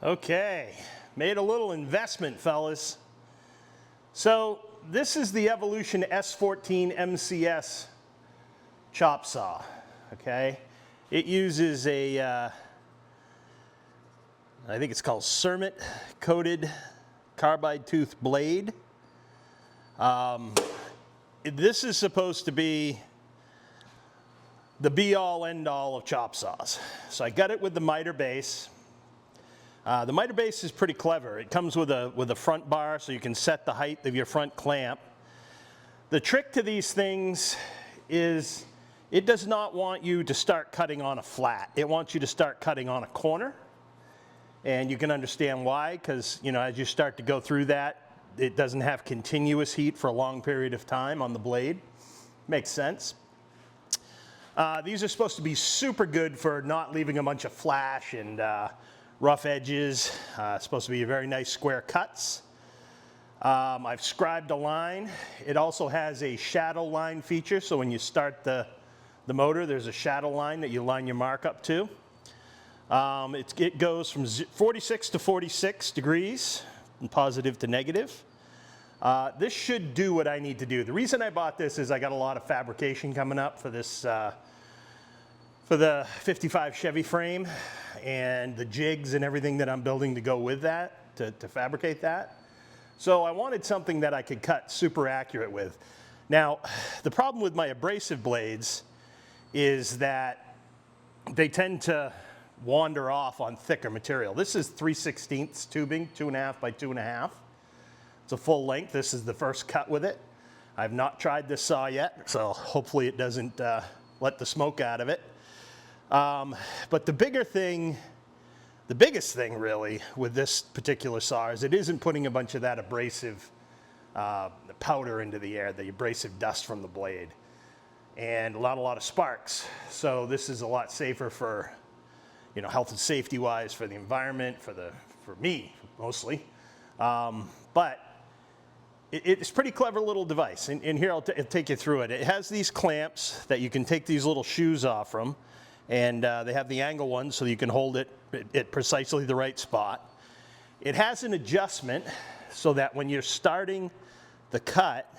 Okay, made a little investment, fellas. So this is the Evolution S14MCS chop saw, okay? It uses a, I think it's called cermet coated carbide tooth blade. This is supposed to be the be-all, end-all of chop saws. So I got it with the miter base. The miter base is pretty clever. It comes with a front bar so you can set the height of your front clamp. The trick to these things is it does not want you to start cutting on a flat. It wants you to start cutting on a corner. And you can understand why, because as you start to go through that, it doesn't have continuous heat for a long period of time on the blade. Makes sense. These are supposed to be super good for not leaving a bunch of flash and rough edges. Supposed to be very nice square cuts. I've scribed a line. It also has a shadow line feature, so when you start the motor, there's a shadow line that you line your mark up to. It goes from 46 to 46 degrees, from positive to negative. This should do what I need to do. The reason I bought this is I got a lot of fabrication coming up for this, for the 55 Chevy frame and the jigs and everything that I'm building to go with that, to fabricate that. So I wanted something that I could cut super accurate with. Now, the problem with my abrasive blades is that they tend to wander off on thicker material. This is 3/16 tubing, 2.5 by 2.5. It's a full length. This is the first cut with it. I've not tried this saw yet, so hopefully it doesn't let the smoke out of it. But the biggest thing really with this particular saw is it isn't putting a bunch of that abrasive powder into the air, the abrasive dust from the blade, and a lot of sparks. So this is a lot safer for health and safety wise, for the environment, for me mostly. But it's a pretty clever little device. And here I'll take you through it. It has these clamps that you can take these little shoes off from. And they have the angle ones so you can hold it at precisely the right spot. It has an adjustment so that when you're starting the cut,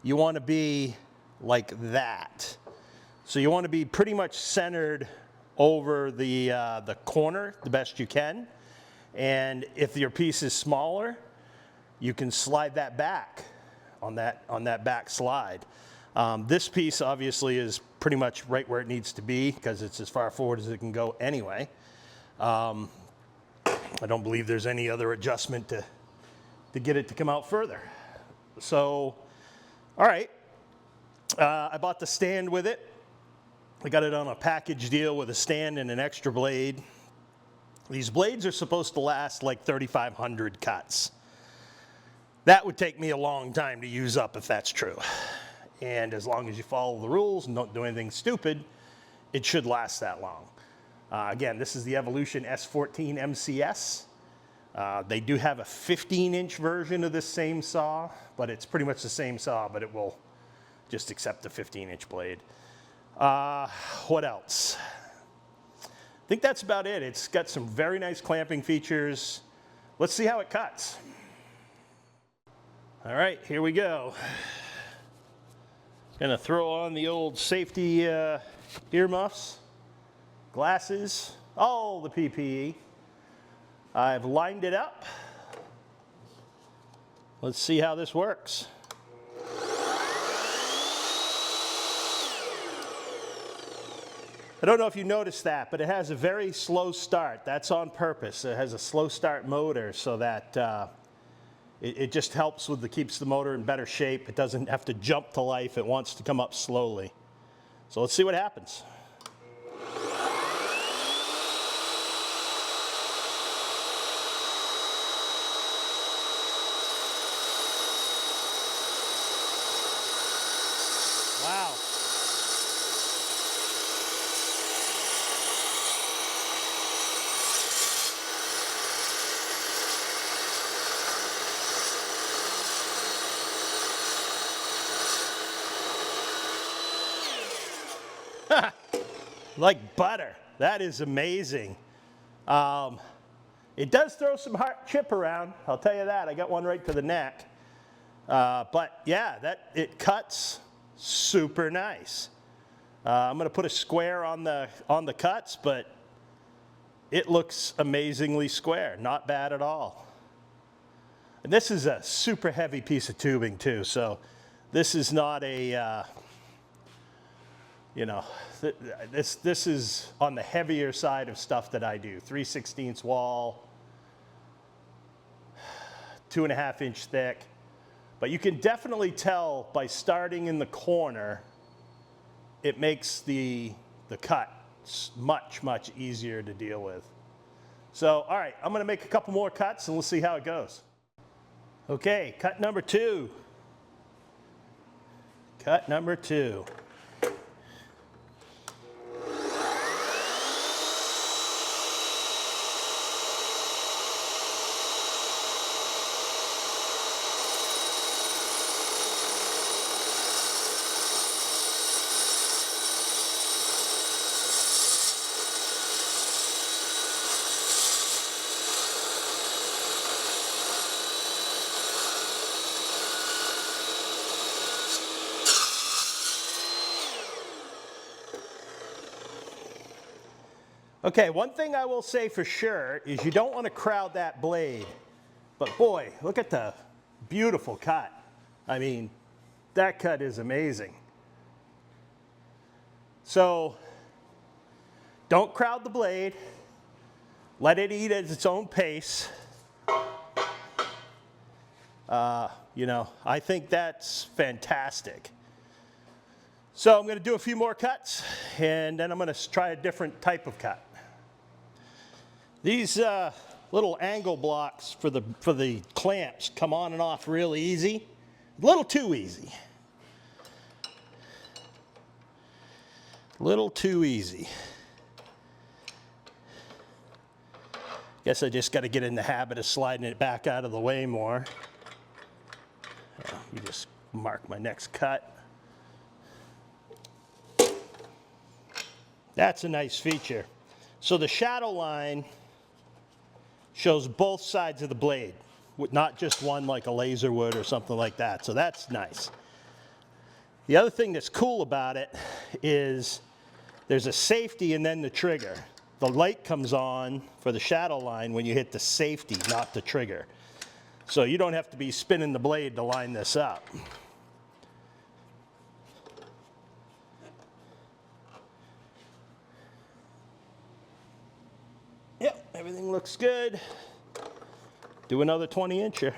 you want to be like that. So you want to be pretty much centered over the corner the best you can. And if your piece is smaller, you can slide that back on that back slide. This piece obviously is pretty much right where it needs to be because it's as far forward as it can go anyway. I don't believe there's any other adjustment to get it to come out further. So, all right, I bought the stand with it. I got it on a package deal with a stand and an extra blade. These blades are supposed to last like 3,500 cuts. That would take me a long time to use up if that's true. And as long as you follow the rules and don't do anything stupid, it should last that long. Again, this is the Evolution S14MCS. They do have a 15-inch version of this same saw, but it's pretty much the same saw, but it will just accept the 15-inch blade. What else? I think that's about it. It's got some very nice clamping features. Let's see how it cuts. All right, here we go. Gonna throw on the old safety earmuffs, glasses, all the PPE. I've lined it up. Let's see how this works. I don't know if you noticed that, but it has a very slow start. That's on purpose. It has a slow start motor so that it just helps keeps the motor in better shape. It doesn't have to jump to life. It wants to come up slowly. So let's see what happens. Wow. Like butter. That is amazing. It does throw some hard chip around, I'll tell you that. I got one right to the neck. But yeah, it cuts super nice. I'm going to put a square on the cuts, but it looks amazingly square. Not bad at all. And this is a super heavy piece of tubing too, so this is not a, you know, this is on the heavier side of stuff that I do. 3/16 wall, 2.5 inch thick. But you can definitely tell by starting in the corner, it makes the cut much, much easier to deal with. So, all right, I'm gonna make a couple more cuts and we'll see how it goes. Okay, cut number 2. Cut number 2. Okay, one thing I will say for sure is you don't want to crowd that blade. But boy, look at the beautiful cut. I mean, that cut is amazing. So, don't crowd the blade. Let it eat at its own pace. You know, I think that's fantastic. So I'm going to do a few more cuts, and then I'm going to try a different type of cut. These little angle blocks for the clamps come on and off really easy. A little too easy. A little too easy. Guess I just got to get in the habit of sliding it back out of the way more. Let me just mark my next cut. That's a nice feature. So the shadow line shows both sides of the blade, not just one like a laser would or something like that. So that's nice. The other thing that's cool about it is there's a safety and then the trigger. The light comes on for the shadow line when you hit the safety, not the trigger. So you don't have to be spinning the blade to line this up. Yep, everything looks good. Do another 20-incher.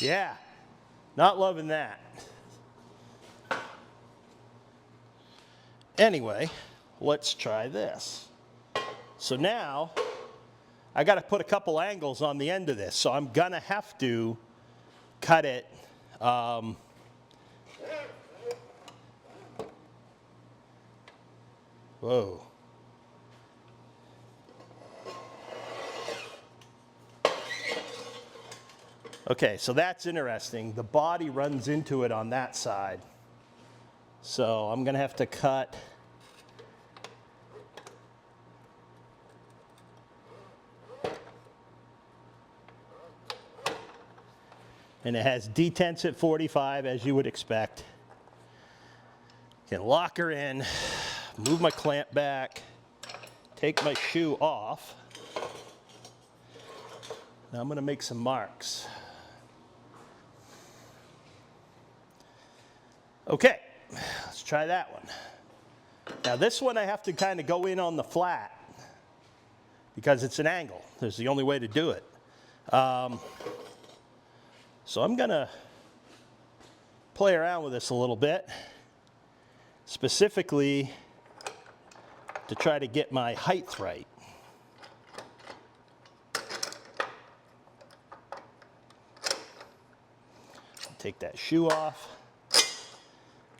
Yeah, not loving that. Anyway, let's try this. So now, I got to put a couple angles on the end of this, so I'm going to have to cut it whoa. Okay, so that's interesting. The body runs into it on that side. So I'm going to have to cut and it has detents at 45 as you would expect. Can lock her in, move my clamp back, take my shoe off. Now I'm going to make some marks. Okay, let's try that one. Now this one I have to kind of go in on the flat because it's an angle. There's the only way to do it. So I'm going to play around with this a little bit, specifically to try to get my height right. Take that shoe off,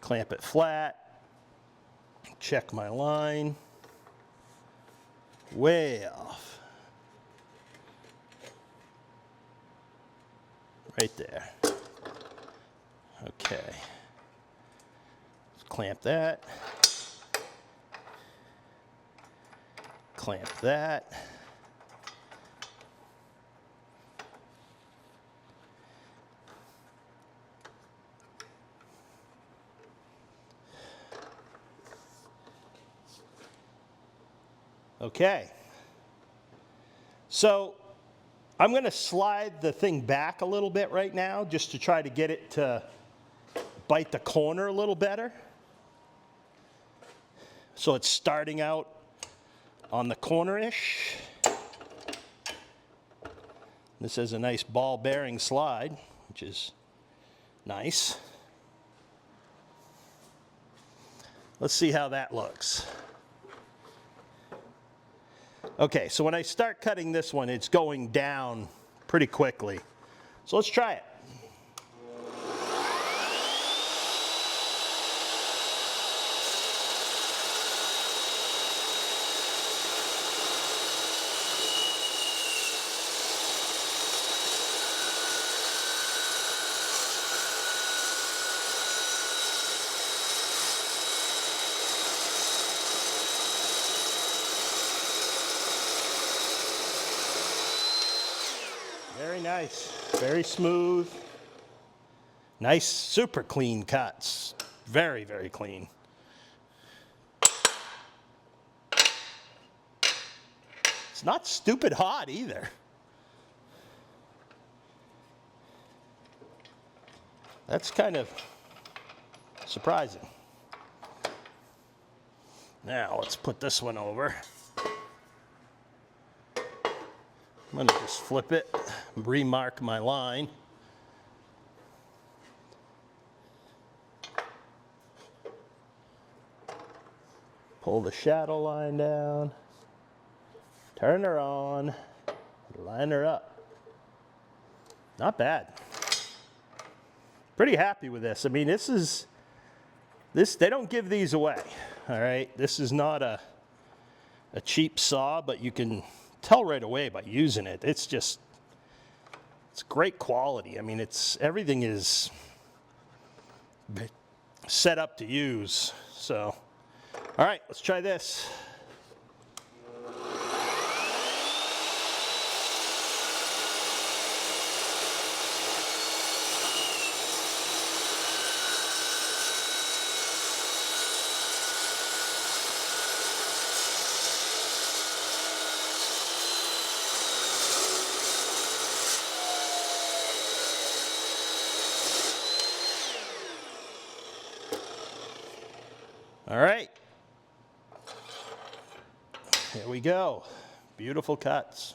clamp it flat, check my line, way off, right there. Okay, clamp that, clamp that. Okay, so I'm going to slide the thing back a little bit right now just to try to get it to bite the corner a little better. So it's starting out on the corner-ish. This is a nice ball bearing slide, which is nice. Let's see how that looks. Okay, so when I start cutting this one, it's going down pretty quickly. So let's try it. Very nice, very smooth, nice, super clean cuts. Very, very clean. It's not stupid hot either. That's kind of surprising. Now let's put this one over. I'm going to just flip it, remark my line. Pull the shadow line down, turn her on, line her up. Not bad. Pretty happy with this. I mean, they don't give these away, all right? This is not a cheap saw, but you can tell right away by using it. It's great quality. I mean, everything is set up to use. So, all right, let's try this. All right, here we go. Beautiful cuts.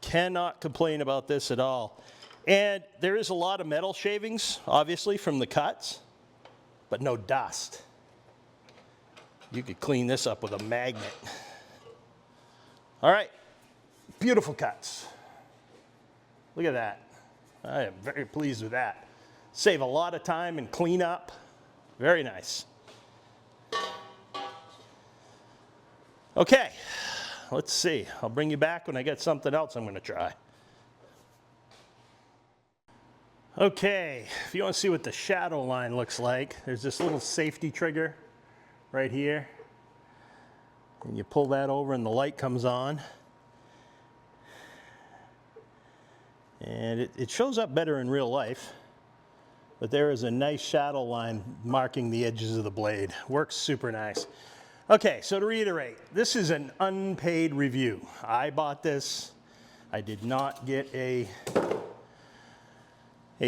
Cannot complain about this at all. And there is a lot of metal shavings, obviously, from the cuts, but no dust. You could clean this up with a magnet. All right, beautiful cuts. Look at that. I am very pleased with that. Save a lot of time and clean up. Very nice. Okay, let's see. I'll bring you back when I get something else I'm going to try. Okay, if you want to see what the shadow line looks like, there's this little safety trigger right here. And you pull that over and the light comes on. And it shows up better in real life. But there is a nice shadow line marking the edges of the blade. Works super nice. Okay, so to reiterate, this is an unpaid review. I bought this. I did not get a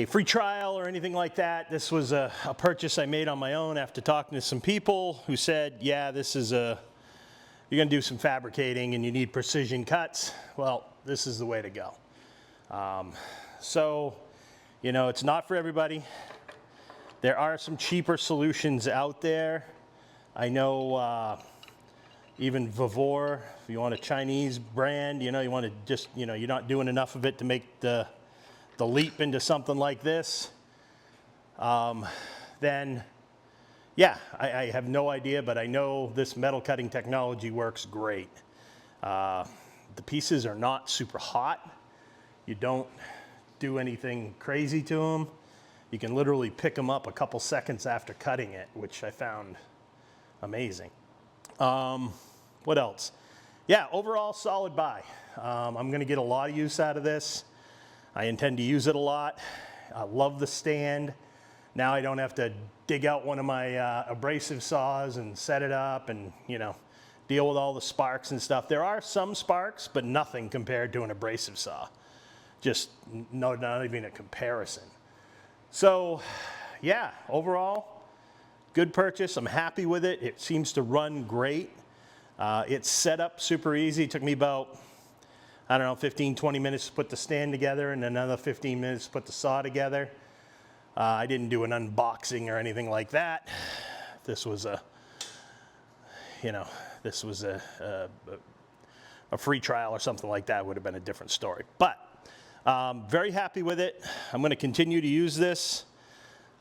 free trial or anything like that. This was a purchase I made on my own after talking to some people who said, yeah, this is you're gonna do some fabricating and you need precision cuts. Well, this is the way to go. So, you know, it's not for everybody. There are some cheaper solutions out there. I know even Vavor, if you want a Chinese brand, you know, you want to just, you know, you're not doing enough of it to make the the leap into something like this, then yeah, I have no idea, but I know this metal cutting technology works great. The pieces are not super hot. You don't do anything crazy to them. You can literally pick them up a couple seconds after cutting it, which I found amazing. What else? Yeah, overall solid buy. I'm gonna get a lot of use out of this. I intend to use it a lot. I love the stand. Now I don't have to dig out one of my abrasive saws and set it up and, you know, deal with all the sparks and stuff. There are some sparks, but nothing compared to an abrasive saw. Just not even a comparison. So yeah, overall, good purchase. I'm happy with it. It seems to run great. It's set up super easy. It took me about, I don't know, 15, 20 minutes to put the stand together and another 15 minutes to put the saw together. I didn't do an unboxing or anything like that. This was a, you know, this was a free trial or something like that. Would have been a different story. But very happy with it. I'm going to continue to use this.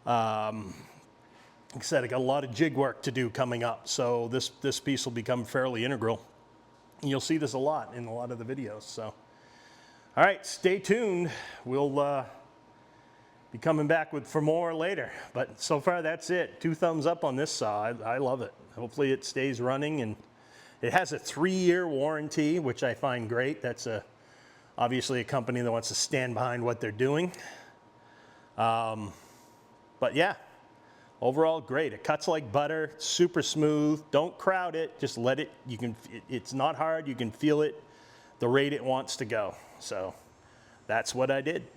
Like I said, I got a lot of jig work to do coming up, so this piece will become fairly integral. And you'll see this a lot in a lot of the videos. So, all right, stay tuned. We'll be coming back for more later. But so far, that's it. 2 thumbs up on this saw. I love it. Hopefully, it stays running, and it has a 3-year warranty, which I find great. That's obviously a company that wants to stand behind what they're doing. But yeah. Overall, great. It cuts like butter, super smooth. Don't crowd it. Just let it. It's not hard. You can feel it, the rate it wants to go. So that's what I did.